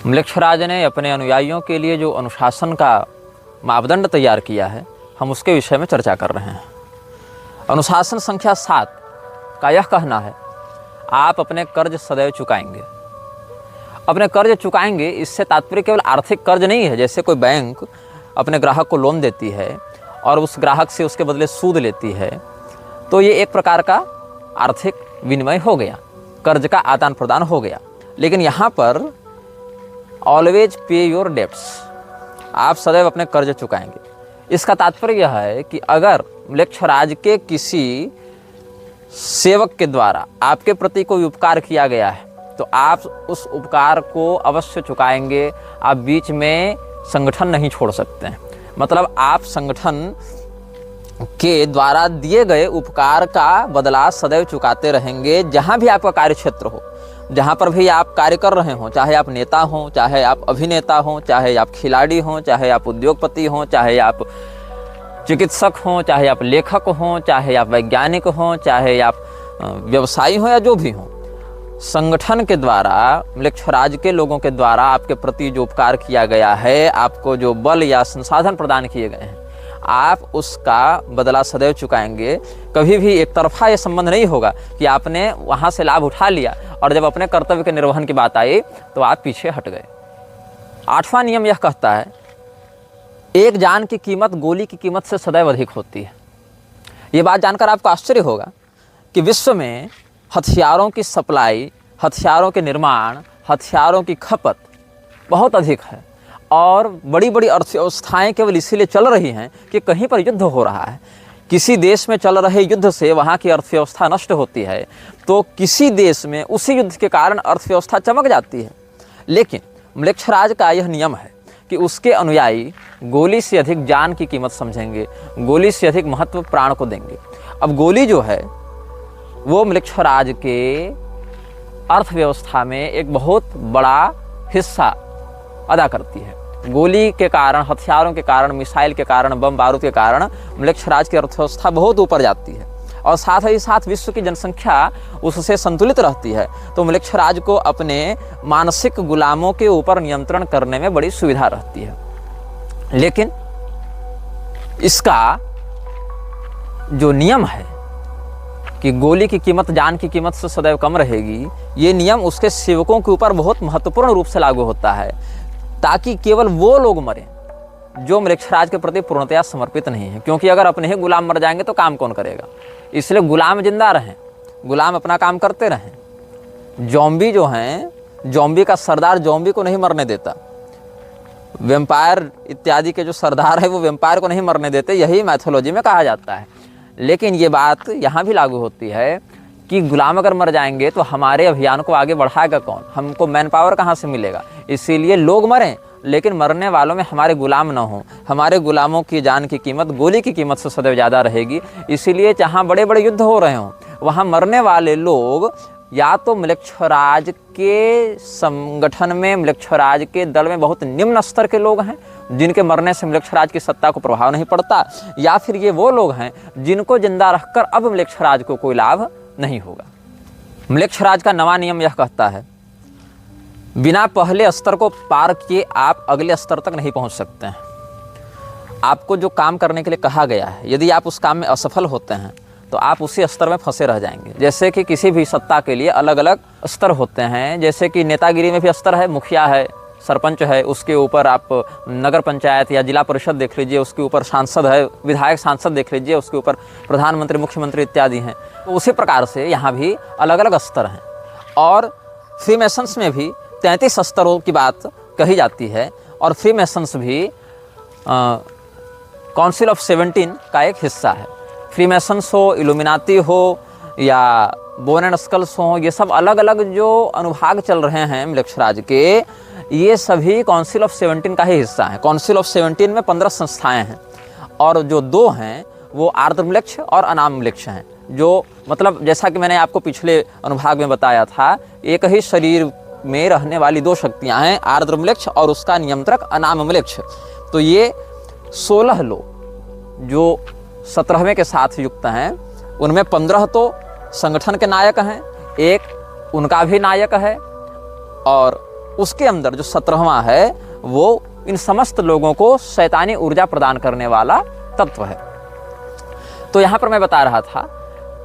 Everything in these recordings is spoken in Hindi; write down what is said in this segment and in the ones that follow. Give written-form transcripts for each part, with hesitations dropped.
म्लेच्छराज ने अपने अनुयायियों के लिए जो अनुशासन का मापदंड तैयार किया है, हम उसके विषय में चर्चा कर रहे हैं। अनुशासन संख्या 7 का यह कहना है, आप अपने कर्ज सदैव चुकाएंगे। अपने कर्ज चुकाएंगे, इससे तात्पर्य केवल आर्थिक कर्ज नहीं है। जैसे कोई बैंक अपने ग्राहक को लोन देती है और उस ग्राहक से उसके बदले सूद लेती है, तो ये एक प्रकार का आर्थिक विनिमय हो गया, कर्ज का आदान प्रदान हो गया। लेकिन यहाँ पर ऑलवेज पे योर डेब्ट्स, आप सदैव अपने कर्ज चुकाएंगे। इसका तात्पर्य यह है कि अगर म्लेच्छराज के किसी सेवक के द्वारा आपके प्रति कोई उपकार किया गया है, तो आप उस उपकार को अवश्य चुकाएंगे। आप बीच में संगठन नहीं छोड़ सकते हैं। मतलब आप संगठन के द्वारा दिए गए उपकार का बदला सदैव चुकाते रहेंगे। जहाँ भी आपका कार्य क्षेत्र हो, जहाँ पर भी आप कार्य कर रहे हों, चाहे आप नेता हों, चाहे आप अभिनेता हों, चाहे आप खिलाड़ी हों, चाहे आप उद्योगपति हों, चाहे आप चिकित्सक हों, चाहे आप लेखक हों, चाहे आप वैज्ञानिक हों, चाहे आप व्यवसायी हों या जो भी हों, संगठन के द्वारा, म्लेच्छराज के लोगों के द्वारा आपके प्रति जो उपकार किया गया है, आपको जो बल या संसाधन प्रदान किए गए हैं, आप उसका बदला सदैव चुकाएंगे। कभी भी एक तरफा ये संबंध नहीं होगा कि आपने वहाँ से लाभ उठा लिया और जब अपने कर्तव्य के निर्वहन की बात आई तो आप पीछे हट गए। 8वां नियम यह कहता है, एक जान की कीमत गोली की कीमत से सदैव अधिक होती है। ये बात जानकर आपको आश्चर्य होगा कि विश्व में हथियारों की सप्लाई, हथियारों के निर्माण, हथियारों की खपत बहुत अधिक है और बड़ी बड़ी अर्थव्यवस्थाएं केवल इसीलिए चल रही हैं कि कहीं पर युद्ध हो रहा है। किसी देश में चल रहे युद्ध से वहाँ की अर्थव्यवस्था नष्ट होती है, तो किसी देश में उसी युद्ध के कारण अर्थव्यवस्था चमक जाती है। लेकिन म्लेच्छराज का यह नियम है कि उसके अनुयायी गोली से अधिक जान की कीमत समझेंगे, गोली से अधिक महत्व प्राण को देंगे। अब गोली जो है वो म्लेच्छराज के अर्थव्यवस्था में एक बहुत बड़ा हिस्सा अदा करती है। गोली के कारण, हथियारों के कारण, मिसाइल के कारण, बम बारूद के कारण म्लेच्छराज की अर्थव्यवस्था बहुत ऊपर जाती है और साथ ही साथ विश्व की जनसंख्या उससे संतुलित रहती है। तो म्लेच्छराज को अपने मानसिक गुलामों के ऊपर नियंत्रण करने में बड़ी सुविधा रहती है। लेकिन इसका जो नियम है कि गोली की कीमत जान की कीमत से सदैव कम रहेगी, ये नियम उसके सेवकों के ऊपर बहुत महत्वपूर्ण रूप से लागू होता है, ताकि केवल वो लोग मरें जो म्लेच्छराज के प्रति पूर्णतया समर्पित नहीं है। क्योंकि अगर अपने ही गुलाम मर जाएंगे तो काम कौन करेगा? इसलिए गुलाम जिंदा रहें, गुलाम अपना काम करते रहें। जॉम्बी जो हैं, जॉम्बी का सरदार जॉम्बी को नहीं मरने देता। वेम्पायर इत्यादि के जो सरदार है वो वेम्पायर को नहीं मरने देते, यही मैथोलॉजी में कहा जाता है। लेकिन ये बात यहाँ भी लागू होती है कि गुलाम अगर मर जाएंगे तो हमारे अभियान को आगे बढ़ाएगा कौन? हमको मैन पावर कहाँ से मिलेगा? इसीलिए लोग मरें, लेकिन मरने वालों में हमारे गुलाम ना हों। हमारे गुलामों की जान की कीमत गोली की कीमत से सदैव ज़्यादा रहेगी। इसीलिए जहाँ बड़े बड़े युद्ध हो रहे हों, वहाँ मरने वाले लोग या तो म्लेच्छराज के संगठन में, म्लेच्छराज के दल में बहुत निम्न स्तर के लोग हैं जिनके मरने से म्लेच्छराज की सत्ता को प्रभाव नहीं पड़ता, या फिर ये वो लोग हैं जिनको जिंदा रखकर अब म्लेच्छराज को कोई लाभ नहीं होगा। म्लेच्छराज का 9वां नियम यह कहता है, बिना पहले स्तर को पार किए आप अगले स्तर तक नहीं पहुंच सकते हैं। आपको जो काम करने के लिए कहा गया है, यदि आप उस काम में असफल होते हैं तो आप उसी स्तर में फंसे रह जाएंगे। जैसे कि किसी भी सत्ता के लिए अलग अलग स्तर होते हैं। जैसे कि नेतागिरी में भी स्तर है, मुखिया है, सरपंच है, उसके ऊपर आप नगर पंचायत या जिला परिषद देख लीजिए, उसके ऊपर सांसद है, विधायक सांसद देख लीजिए, उसके ऊपर प्रधानमंत्री, मुख्यमंत्री इत्यादि हैं। तो उसी प्रकार से यहाँ भी अलग अलग स्तर हैं। और फ्रीमेसन्स में भी 33 स्तरों की बात कही जाती है और फ्रीमेसन्स भी काउंसिल ऑफ 17 का एक हिस्सा है। फ्रीमेसन्स हो, इल्यूमिनाती हो या बोन एंड स्कल्स हो, ये सब अलग अलग जो अनुभाग चल रहे हैं म्लेच्छराज के, ये सभी काउंसिल ऑफ 17 का ही हिस्सा है। काउंसिल ऑफ 17 में 15 संस्थाएं हैं और जो 2 हैं वो आर्द्रम्लेच्छ और अनाम्लेच्छ हैं। जो मतलब जैसा कि मैंने आपको पिछले अनुभाग में बताया था, एक ही शरीर में रहने वाली 2 शक्तियां हैं, आर्द्रम्लेच्छ और उसका नियंत्रक अनाम्लेच्छ। तो ये 16 लोग जो 17वें के साथ युक्त हैं, उनमें 15 तो संगठन के नायक हैं, एक उनका भी नायक है और उसके अंदर जो 17वां है वो इन समस्त लोगों को शैतानी ऊर्जा प्रदान करने वाला तत्व है। तो यहाँ पर मैं बता रहा था,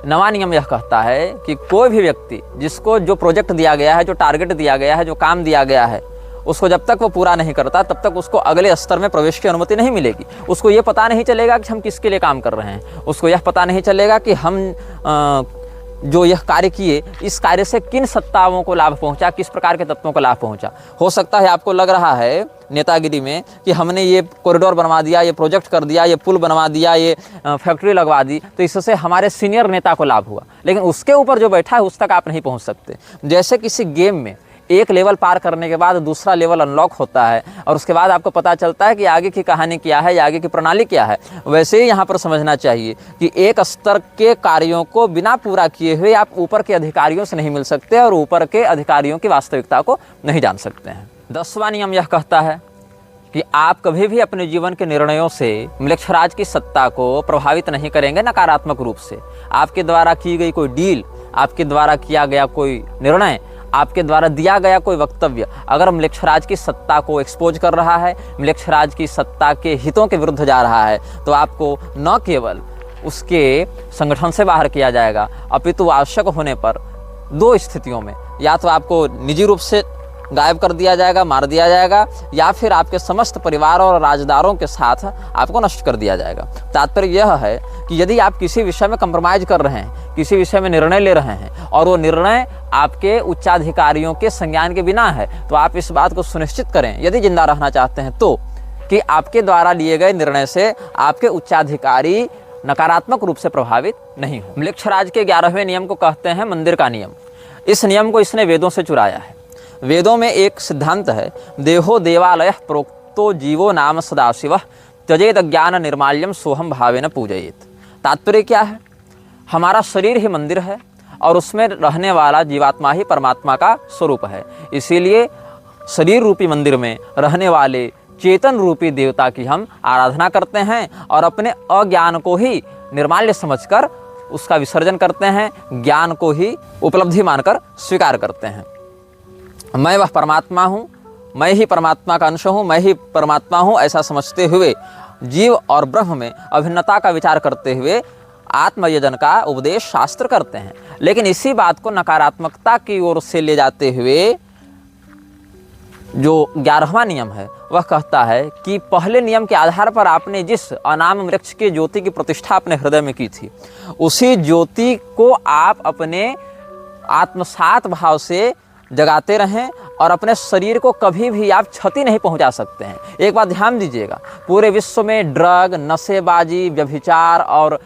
9वां नियम यह कहता है कि कोई भी व्यक्ति जिसको जो प्रोजेक्ट दिया गया है, जो टारगेट दिया गया है, जो काम दिया गया है, उसको जब तक वो पूरा नहीं करता तब तक उसको अगले स्तर में प्रवेश की अनुमति नहीं मिलेगी। उसको ये पता नहीं चलेगा कि हम किसके लिए काम कर रहे हैं, उसको यह पता नहीं चलेगा कि हम जो यह कार्य किए, इस कार्य से किन सत्ताओं को लाभ पहुंचा, किस प्रकार के तत्वों को लाभ पहुंचा। हो सकता है आपको लग रहा है नेतागिरी में कि हमने ये कॉरिडोर बनवा दिया, ये प्रोजेक्ट कर दिया, ये पुल बनवा दिया, ये फैक्ट्री लगवा दी, तो इससे हमारे सीनियर नेता को लाभ हुआ, लेकिन उसके ऊपर जो बैठा है उस तक आप नहीं पहुंच सकते। जैसे किसी गेम में एक लेवल पार करने के बाद दूसरा लेवल अनलॉक होता है और उसके बाद आपको पता चलता है कि आगे की कहानी क्या है या आगे की प्रणाली क्या है, वैसे ही यहाँ पर समझना चाहिए कि एक स्तर के कार्यों को बिना पूरा किए हुए आप ऊपर के अधिकारियों से नहीं मिल सकते और ऊपर के अधिकारियों की वास्तविकता को नहीं जान सकते हैं। 10वां नियम यह कहता है कि आप कभी भी अपने जीवन के निर्णयों से म्लेच्छराज की सत्ता को प्रभावित नहीं करेंगे नकारात्मक रूप से। आपके द्वारा की गई कोई डील, आपके द्वारा किया गया कोई निर्णय, आपके द्वारा दिया गया कोई वक्तव्य अगर म्लेच्छराज की सत्ता को एक्सपोज कर रहा है, म्लेच्छराज की सत्ता के हितों के विरुद्ध जा रहा है, तो आपको न केवल उसके संगठन से बाहर किया जाएगा, अपितु आवश्यक होने पर 2 स्थितियों में या तो आपको निजी रूप से गायब कर दिया जाएगा, मार दिया जाएगा, या फिर आपके समस्त परिवार और राजदारों के साथ आपको नष्ट कर दिया जाएगा। तात्पर्य यह है कि यदि आप किसी विषय में कंप्रोमाइज कर रहे हैं, किसी विषय में निर्णय ले रहे हैं और वो निर्णय आपके उच्चाधिकारियों के संज्ञान के बिना है, तो आप इस बात को सुनिश्चित करें, यदि जिंदा रहना चाहते हैं तो, कि आपके द्वारा लिए गए निर्णय से आपके उच्चाधिकारी नकारात्मक रूप से प्रभावित नहीं हो। म्लेच्छराज के 11वें नियम को कहते हैं मंदिर का नियम। इस नियम को इसने वेदों से चुराया है। वेदों में एक सिद्धांत है, देहो देवालय प्रोक्तो जीवो नाम सदाशिवः त्यजेत ज्ञान निर्माल्यम सोहम भावेन पूजयेत। तात्पर्य क्या है? हमारा शरीर ही मंदिर है और उसमें रहने वाला जीवात्मा ही परमात्मा का स्वरूप है। इसीलिए शरीर रूपी मंदिर में रहने वाले चेतन रूपी देवता की हम आराधना करते हैं और अपने अज्ञान को ही निर्माल्य समझकर उसका विसर्जन करते हैं, ज्ञान को ही उपलब्धि मानकर स्वीकार करते हैं। मैं वह परमात्मा हूँ, मैं ही परमात्मा का अंश हूँ, मैं ही परमात्मा हूँ, ऐसा समझते हुए जीव और ब्रह्म में अभिन्नता का विचार करते हुए आत्मयजन का उपदेश शास्त्र करते हैं। लेकिन इसी बात को नकारात्मकता की ओर से ले जाते हुए जो 11वां नियम है वह कहता है कि पहले नियम के आधार पर आपने जिस अनाम वृक्ष की ज्योति की प्रतिष्ठा अपने हृदय में की थी, उसी ज्योति को आप अपने आत्मसात भाव से जगाते रहें और अपने शरीर को कभी भी आप क्षति नहीं पहुंचा सकते हैं। एक बात ध्यान दीजिएगा, पूरे विश्व में ड्रग, नशेबाजी, व्यभिचार और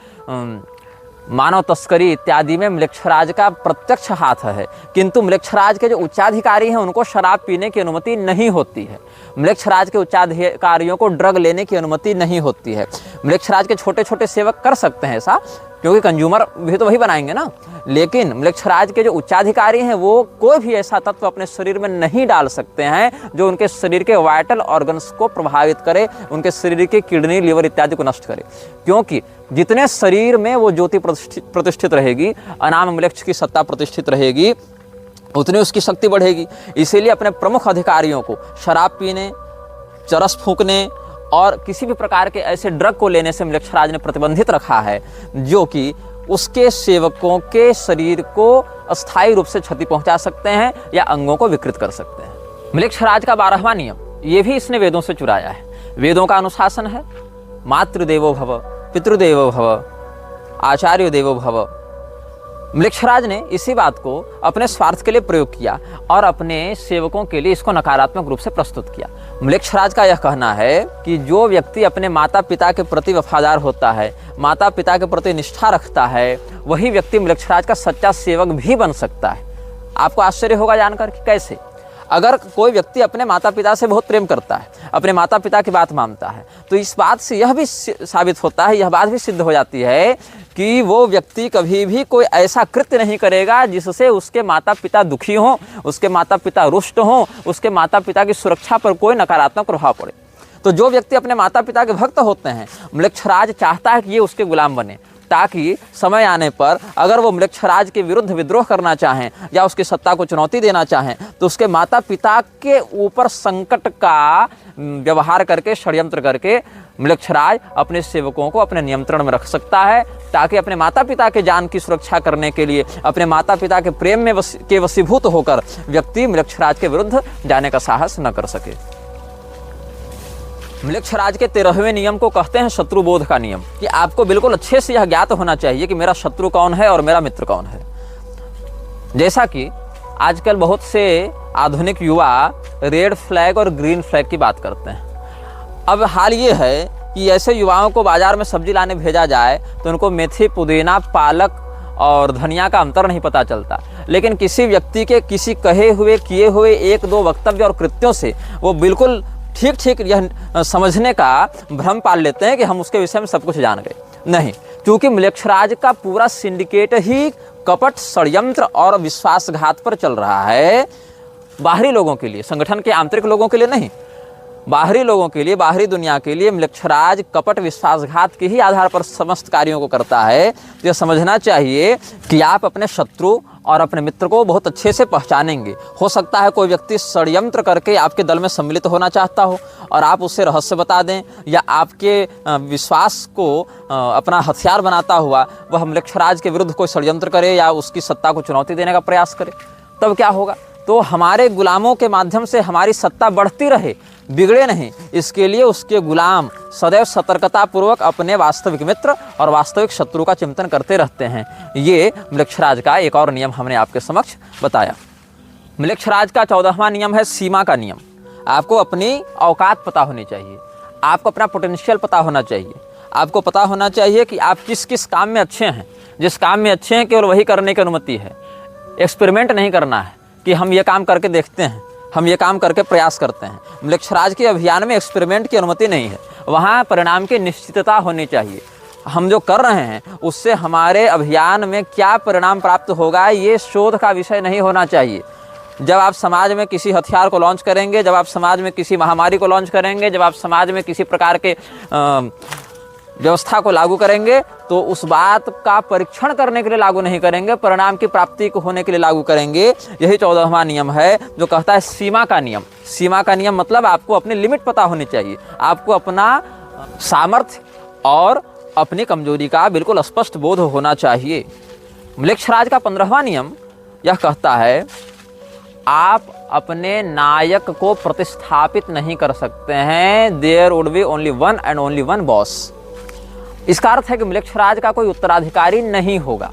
मानव तस्करी इत्यादि में म्लेच्छराज का प्रत्यक्ष हाथ है, किंतु म्लेच्छराज के जो उच्चाधिकारी हैं उनको शराब पीने की अनुमति नहीं होती है। म्लेच्छराज के उच्चाधिकारियों को ड्रग लेने की अनुमति नहीं होती है। म्लेच्छराज के छोटे छोटे सेवक कर सकते हैं ऐसा, क्योंकि कंज्यूमर भी तो वही बनाएंगे ना, लेकिन म्लेच्छराज के जो उच्चाधिकारी हैं वो कोई भी ऐसा तत्व अपने शरीर में नहीं डाल सकते हैं जो उनके शरीर के वाइटल ऑर्गन्स को प्रभावित करे, उनके शरीर के किडनी, लिवर इत्यादि को नष्ट करे। क्योंकि जितने शरीर में वो ज्योति प्रतिष्ठित रहेगी, अनाम म्लेच्छ की सत्ता प्रतिष्ठित रहेगी, उतनी उसकी शक्ति बढ़ेगी। इसीलिए अपने प्रमुख अधिकारियों को शराब पीने, चरस फूंकने और किसी भी प्रकार के ऐसे ड्रग को लेने से म्लेच्छराज ने प्रतिबंधित रखा है जो कि उसके सेवकों के शरीर को अस्थायी रूप से क्षति पहुंचा सकते हैं या अंगों को विकृत कर सकते हैं। म्लेच्छराज का 12वां नियम ये भी इसने वेदों से चुराया है। वेदों का अनुशासन है, मातृदेवो भव, पितृदेवो भव, आचार्य देवो भव। म्लेच्छराज ने इसी बात को अपने स्वार्थ के लिए प्रयोग किया और अपने सेवकों के लिए इसको नकारात्मक रूप से प्रस्तुत किया। म्लेच्छराज का यह कहना है कि जो व्यक्ति अपने माता पिता के प्रति वफादार होता है, माता पिता के प्रति निष्ठा रखता है, वही व्यक्ति म्लेच्छराज का सच्चा सेवक भी बन सकता है। आपको आश्चर्य होगा जानकर कि कैसे। अगर कोई व्यक्ति अपने माता पिता से बहुत प्रेम करता है, अपने माता पिता की बात मानता है, तो इस बात से यह भी साबित होता है, यह बात भी सिद्ध हो जाती है कि वो व्यक्ति कभी भी कोई ऐसा कृत्य नहीं करेगा जिससे उसके माता पिता दुखी हों, उसके माता पिता रुष्ट हों, उसके माता पिता की सुरक्षा पर कोई नकारात्मक प्रभाव पड़े। तो जो व्यक्ति अपने माता पिता के भक्त होते हैं, म्लेच्छराज चाहता है कि ये उसके गुलाम बने। ताकि समय आने पर अगर वो म्लेच्छराज के विरुद्ध विद्रोह करना चाहें या उसकी सत्ता को चुनौती देना चाहें तो उसके माता पिता के ऊपर संकट का व्यवहार करके, षड्यंत्र करके म्लेच्छराज अपने सेवकों को अपने नियंत्रण में रख सकता है, ताकि अपने माता पिता के जान की सुरक्षा करने के लिए, अपने माता पिता के प्रेम में के वशीभूत होकर व्यक्ति म्लेच्छराज के विरुद्ध जाने का साहस न कर सके। म्लेच्छराज के 13वें नियम को कहते हैं शत्रुबोध का नियम, कि आपको बिल्कुल अच्छे से यह ज्ञात होना चाहिए कि मेरा शत्रु कौन है और मेरा मित्र कौन है। जैसा कि आजकल बहुत से आधुनिक युवा रेड फ्लैग और ग्रीन फ्लैग की बात करते हैं। अब हाल ये है कि ऐसे युवाओं को बाजार में सब्जी लाने भेजा जाए तो उनको मेथी, पुदीना, पालक और धनिया का अंतर नहीं पता चलता, लेकिन किसी व्यक्ति के किसी कहे हुए, किए हुए 1-2 वक्तव्य और कृत्यों से वो बिल्कुल ठीक ठीक यह समझने का भ्रम पाल लेते हैं कि हम उसके विषय में सब कुछ जान गए। नहीं, क्योंकि म्लेच्छराज का पूरा सिंडिकेट ही कपट, षड्यंत्र और विश्वासघात पर चल रहा है। बाहरी लोगों के लिए, संगठन के आंतरिक लोगों के लिए नहीं, बाहरी लोगों के लिए, बाहरी दुनिया के लिए म्लेच्छराज कपट, विश्वासघात के ही आधार पर समस्त कार्यों को करता है। तो यह समझना चाहिए कि आप अपने शत्रु और अपने मित्र को बहुत अच्छे से पहचानेंगे। हो सकता है कोई व्यक्ति षड्यंत्र करके आपके दल में सम्मिलित होना चाहता हो और आप उससे रहस्य बता दें, या आपके विश्वास को अपना हथियार बनाता हुआ वह म्लेच्छराज के विरुद्ध कोई षड्यंत्र करे या उसकी सत्ता को चुनौती देने का प्रयास करे, तब क्या होगा? तो हमारे गुलामों के माध्यम से हमारी सत्ता बढ़ती रहे, बिगड़े नहीं, इसके लिए उसके गुलाम सदैव सतर्कतापूर्वक अपने वास्तविक मित्र और वास्तविक शत्रु का चिंतन करते रहते हैं। ये म्लेच्छराज का एक और नियम हमने आपके समक्ष बताया। म्लेच्छराज का 14वां नियम है सीमा का नियम। आपको अपनी औकात पता होनी चाहिए, आपको अपना पोटेंशियल पता होना चाहिए, आपको पता होना चाहिए कि आप किस किस काम में अच्छे हैं। जिस काम में अच्छे हैं केवल वही करने की अनुमति है। एक्सपेरिमेंट नहीं करना है कि हम ये काम करके देखते हैं, हम ये काम करके प्रयास करते हैं। म्लेच्छराज के अभियान में एक्सपेरिमेंट की अनुमति नहीं है, वहाँ परिणाम की निश्चितता होनी चाहिए। हम जो कर रहे हैं उससे हमारे अभियान में क्या परिणाम प्राप्त होगा ये शोध का विषय नहीं होना चाहिए। जब आप समाज में किसी हथियार को लॉन्च करेंगे, जब आप समाज में किसी महामारी को लॉन्च करेंगे, जब आप समाज में किसी प्रकार के व्यवस्था को लागू करेंगे तो उस बात का परीक्षण करने के लिए लागू नहीं करेंगे, परिणाम की प्राप्ति को होने के लिए लागू करेंगे। यही 14वां नियम है जो कहता है सीमा का नियम। सीमा का नियम मतलब आपको अपनी लिमिट पता होनी चाहिए, आपको अपना सामर्थ्य और अपनी कमजोरी का बिल्कुल स्पष्ट बोध होना चाहिए। म्लेच्छराज का 15वां नियम यह कहता है आप अपने नायक को प्रतिस्थापित नहीं कर सकते हैं। There would be only one and only one boss. इसका अर्थ है कि म्लेच्छराज का कोई उत्तराधिकारी नहीं होगा।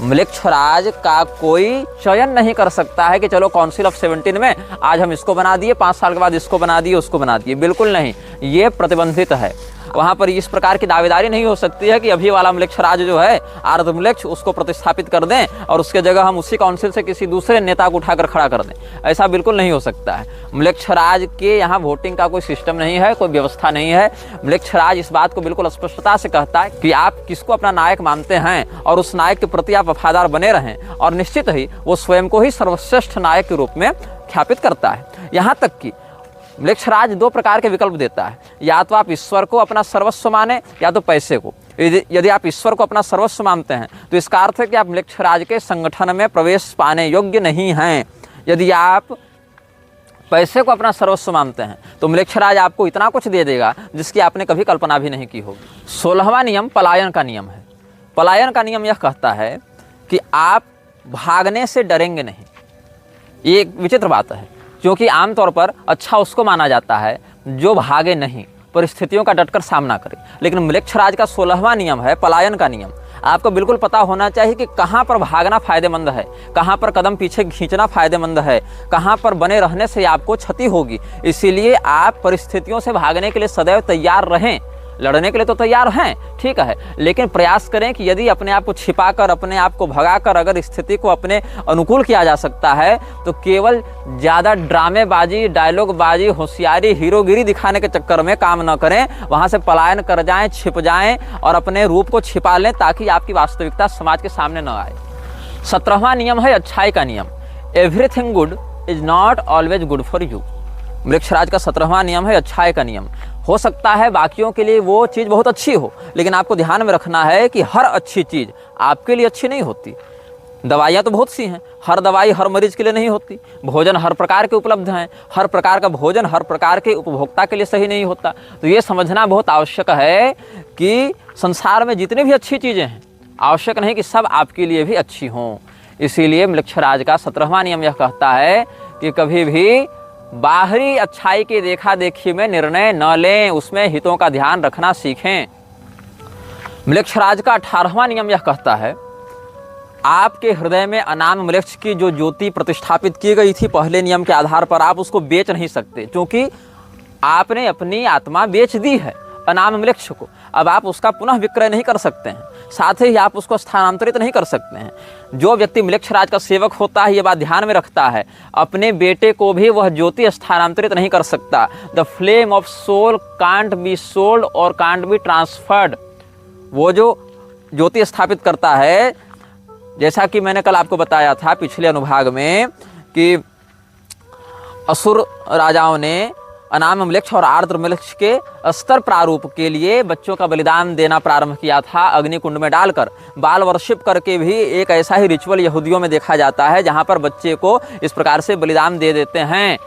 म्लेच्छराज का कोई चयन नहीं कर सकता है कि चलो काउंसिल ऑफ 17 में आज हम इसको बना दिए, 5 साल के बाद इसको बना दिए, उसको बना दिए। बिल्कुल नहीं, ये प्रतिबंधित है। वहाँ पर इस प्रकार की दावेदारी नहीं हो सकती है कि अभी वाला म्लेच्छराज जो है आर्धम्लेच्छ उसको प्रतिस्थापित कर दें और उसके जगह हम उसी काउंसिल से किसी दूसरे नेता को उठाकर खड़ा कर दें। ऐसा बिल्कुल नहीं हो सकता है। म्लेच्छराज के यहाँ वोटिंग का कोई सिस्टम नहीं है, कोई व्यवस्था नहीं है। म्लेच्छराज इस बात को बिल्कुल स्पष्टता से कहता है कि आप किसको अपना नायक मानते हैं और उस नायक के प्रति आप वफादार बने रहें, और निश्चित ही वो स्वयं को ही सर्वश्रेष्ठ नायक के रूप में ख्यापित करता है। यहाँ तक कि म्लेच्छराज 2 प्रकार के विकल्प देता है, या तो आप ईश्वर को अपना सर्वस्व माने या तो पैसे को। यदि आप ईश्वर को अपना सर्वस्व मानते हैं तो इसका अर्थ है कि आप म्लेच्छराज के संगठन में प्रवेश पाने योग्य नहीं हैं। यदि आप पैसे को अपना सर्वस्व मानते हैं तो म्लेच्छराज आपको इतना कुछ दे देगा जिसकी आपने कभी कल्पना भी नहीं की होगी। 16वां नियम पलायन का नियम है। पलायन का नियम यह कहता है कि आप भागने से डरेंगे नहीं। ये एक विचित्र बात है, क्योंकि आमतौर पर अच्छा उसको माना जाता है जो भागे नहीं, परिस्थितियों का डटकर सामना करे। लेकिन म्लेच्छराज का 16वां नियम है पलायन का नियम। आपको बिल्कुल पता होना चाहिए कि कहाँ पर भागना फायदेमंद है, कहाँ पर कदम पीछे खींचना फायदेमंद है, कहाँ पर बने रहने से आपको क्षति होगी। इसीलिए आप परिस्थितियों से भागने के लिए सदैव तैयार रहें। लड़ने के लिए तो तैयार हैं, ठीक है, लेकिन प्रयास करें कि यदि अपने आप को छिपाकर, अपने आप को भगाकर अगर स्थिति को अपने अनुकूल किया जा सकता है तो केवल ज़्यादा ड्रामेबाजी, डायलॉगबाजी, होशियारी, हीरोगिरी दिखाने के चक्कर में काम न करें। वहाँ से पलायन कर जाएं, छिप जाएं और अपने रूप को छिपा लें ताकि आपकी वास्तविकता समाज के सामने न आए। 17वां नियम है अच्छाई का नियम। Everything good is not always good for you. म्लेच्छराज का 17वां नियम है अच्छाई का नियम। हो सकता है बाकियों के लिए वो चीज़ बहुत अच्छी हो, लेकिन आपको ध्यान में रखना है कि हर अच्छी चीज़ आपके लिए अच्छी नहीं होती। दवाइयाँ तो बहुत सी हैं, हर दवाई हर मरीज के लिए नहीं होती। भोजन हर प्रकार के उपलब्ध हैं, हर प्रकार का भोजन हर प्रकार के उपभोक्ता के लिए सही नहीं होता। तो ये समझना बहुत आवश्यक है कि संसार में जितनी भी अच्छी चीज़ें हैं, आवश्यक नहीं कि सब आपके लिए भी अच्छी हों। इसीलिए मृक्षराज का 17वां नियम यह कहता है कि कभी भी बाहरी अच्छाई की देखा देखी में निर्णय न लें, उसमें हितों का ध्यान रखना सीखें। मृक्षराज का 18वां नियम यह कहता है, आपके हृदय में अनाम मृक्ष की जो ज्योति प्रतिष्ठापित की गई थी पहले नियम के आधार पर, आप उसको बेच नहीं सकते, क्योंकि आपने अपनी आत्मा बेच दी है अनाम मृक्ष को। अब आप उसका पुनः विक्रय नहीं कर सकते हैं, साथ ही आप उसको स्थानांतरित नहीं कर सकते हैं। जो व्यक्ति मृक्षराज का सेवक होता है, ये बात ध्यान में रखता है, अपने बेटे को भी वह ज्योति स्थानांतरित नहीं कर सकता। The flame of soul can't be sold और कांट बी ट्रांसफर्ड। वो जो ज्योति स्थापित करता है, जैसा कि मैंने कल आपको बताया था पिछले अनुभाग में कि असुर राजाओं ने अनाम मृक्ष और आर्द्र मृक्ष के स्तर प्रारूप के लिए बच्चों का बलिदान देना प्रारंभ किया था, अग्निकुंड में डालकर। बाल वर्शिप करके भी एक ऐसा ही रिचुअल यहूदियों में देखा जाता है, जहाँ पर बच्चे को इस प्रकार से बलिदान दे देते हैं।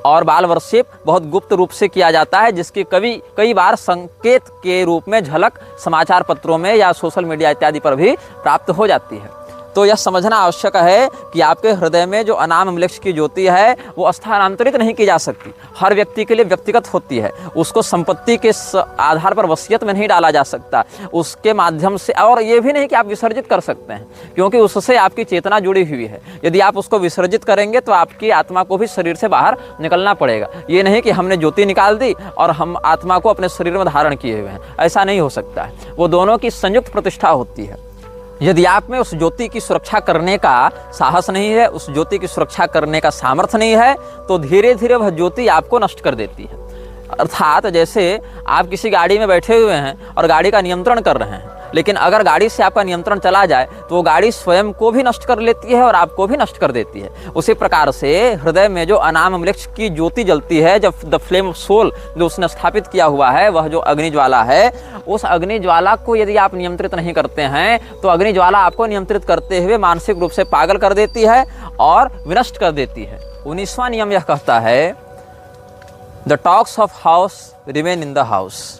और बाल वर्शिप बहुत गुप्त रूप से किया जाता है, जिसकी कई बार संकेत के रूप में झलक समाचार पत्रों में या सोशल मीडिया इत्यादि पर भी प्राप्त हो जाती है। तो यह समझना आवश्यक है कि आपके हृदय में जो अनाम मृक्ष की ज्योति है वो स्थानांतरित नहीं की जा सकती, हर व्यक्ति के लिए व्यक्तिगत होती है। उसको संपत्ति के आधार पर वसीयत में नहीं डाला जा सकता, उसके माध्यम से। और ये भी नहीं कि आप विसर्जित कर सकते हैं, क्योंकि उससे आपकी चेतना जुड़ी हुई है। यदि आप उसको विसर्जित करेंगे तो आपकी आत्मा को भी शरीर से बाहर निकलना पड़ेगा। ये नहीं कि हमने ज्योति निकाल दी और हम आत्मा को अपने शरीर में धारण किए हुए हैं, ऐसा नहीं हो सकता है। वो दोनों की संयुक्त प्रतिष्ठा होती है। यदि आप में उस ज्योति की सुरक्षा करने का साहस नहीं है, उस ज्योति की सुरक्षा करने का सामर्थ्य नहीं है, तो धीरे धीरे वह ज्योति आपको नष्ट कर देती है। अर्थात जैसे आप किसी गाड़ी में बैठे हुए हैं और गाड़ी का नियंत्रण कर रहे हैं, लेकिन अगर गाड़ी से आपका नियंत्रण चला जाए तो वो गाड़ी स्वयं को भी नष्ट कर लेती है और आपको भी नष्ट कर देती है। उसी प्रकार से हृदय में जो अनाम मृक्ष की ज्योति जलती है, जब द फ्लेम ऑफ सोल जो उसने स्थापित किया हुआ है, वह जो अग्नि ज्वाला है, उस अग्नि ज्वाला को यदि आप नियंत्रित नहीं करते हैं तो अग्नि ज्वाला आपको नियंत्रित करते हुए मानसिक रूप से पागल कर देती है और विनष्ट कर देती है। 19वां नियम यह कहता है, the talks of house remain in the house.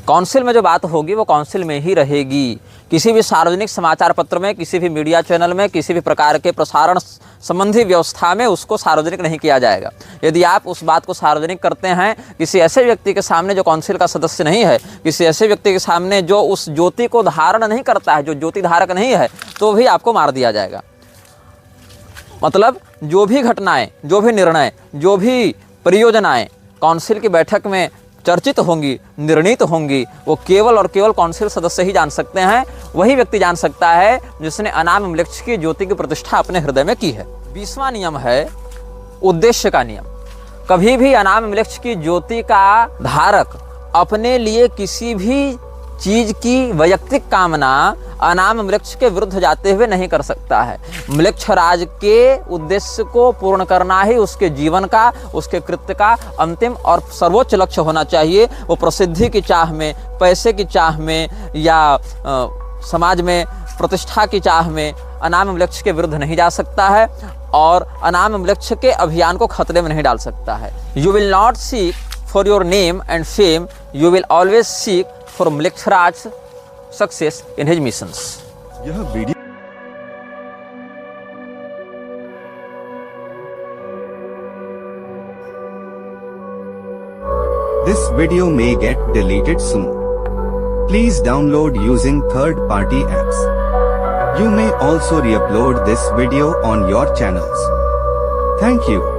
Council में जो बात होगी वो काउंसिल में ही रहेगी। किसी भी सार्वजनिक समाचार पत्र में, किसी भी मीडिया चैनल में, किसी भी प्रकार के प्रसारण संबंधी व्यवस्था में उसको सार्वजनिक नहीं किया जाएगा। यदि आप उस बात को सार्वजनिक करते हैं किसी ऐसे व्यक्ति के सामने जो काउंसिल का सदस्य नहीं है, किसी ऐसे व्यक्ति के सामने जो उस ज्योति को धारण नहीं करता है, जो ज्योति धारक नहीं है, तो भी आपको मार दिया जाएगा। मतलब जो भी घटनाएं, जो भी निर्णय, जो भी परियोजनाएं काउंसिल की बैठक में चर्चित होंगी, निर्णीत होंगी, वो केवल और केवल काउंसिल सदस्य ही जान सकते हैं। वही व्यक्ति जान सकता है जिसने अनाम मृक्ष की ज्योति की प्रतिष्ठा अपने हृदय में की है। 20वां नियम है उद्देश्य का नियम। कभी भी अनाम मृक्ष की ज्योति का धारक अपने लिए किसी भी चीज की वैयक्तिक कामना अनाम वृक्ष के विरुद्ध जाते हुए नहीं कर सकता है। मृक्षराज के उद्देश्य को पूर्ण करना ही उसके जीवन का, उसके कृत्य का अंतिम और सर्वोच्च लक्ष्य होना चाहिए। वो प्रसिद्धि की चाह में, पैसे की चाह में या समाज में प्रतिष्ठा की चाह में अनाम वृक्ष के विरुद्ध नहीं जा सकता है और अनाम वृक्ष के अभियान को खतरे में नहीं डाल सकता है। You will not seek for your name and fame, you will always seek for Mrikshiraj's success in his missions. यह video This video may get deleted soon. Please download using third-party apps. You may also re-upload this video on your channels. Thank you.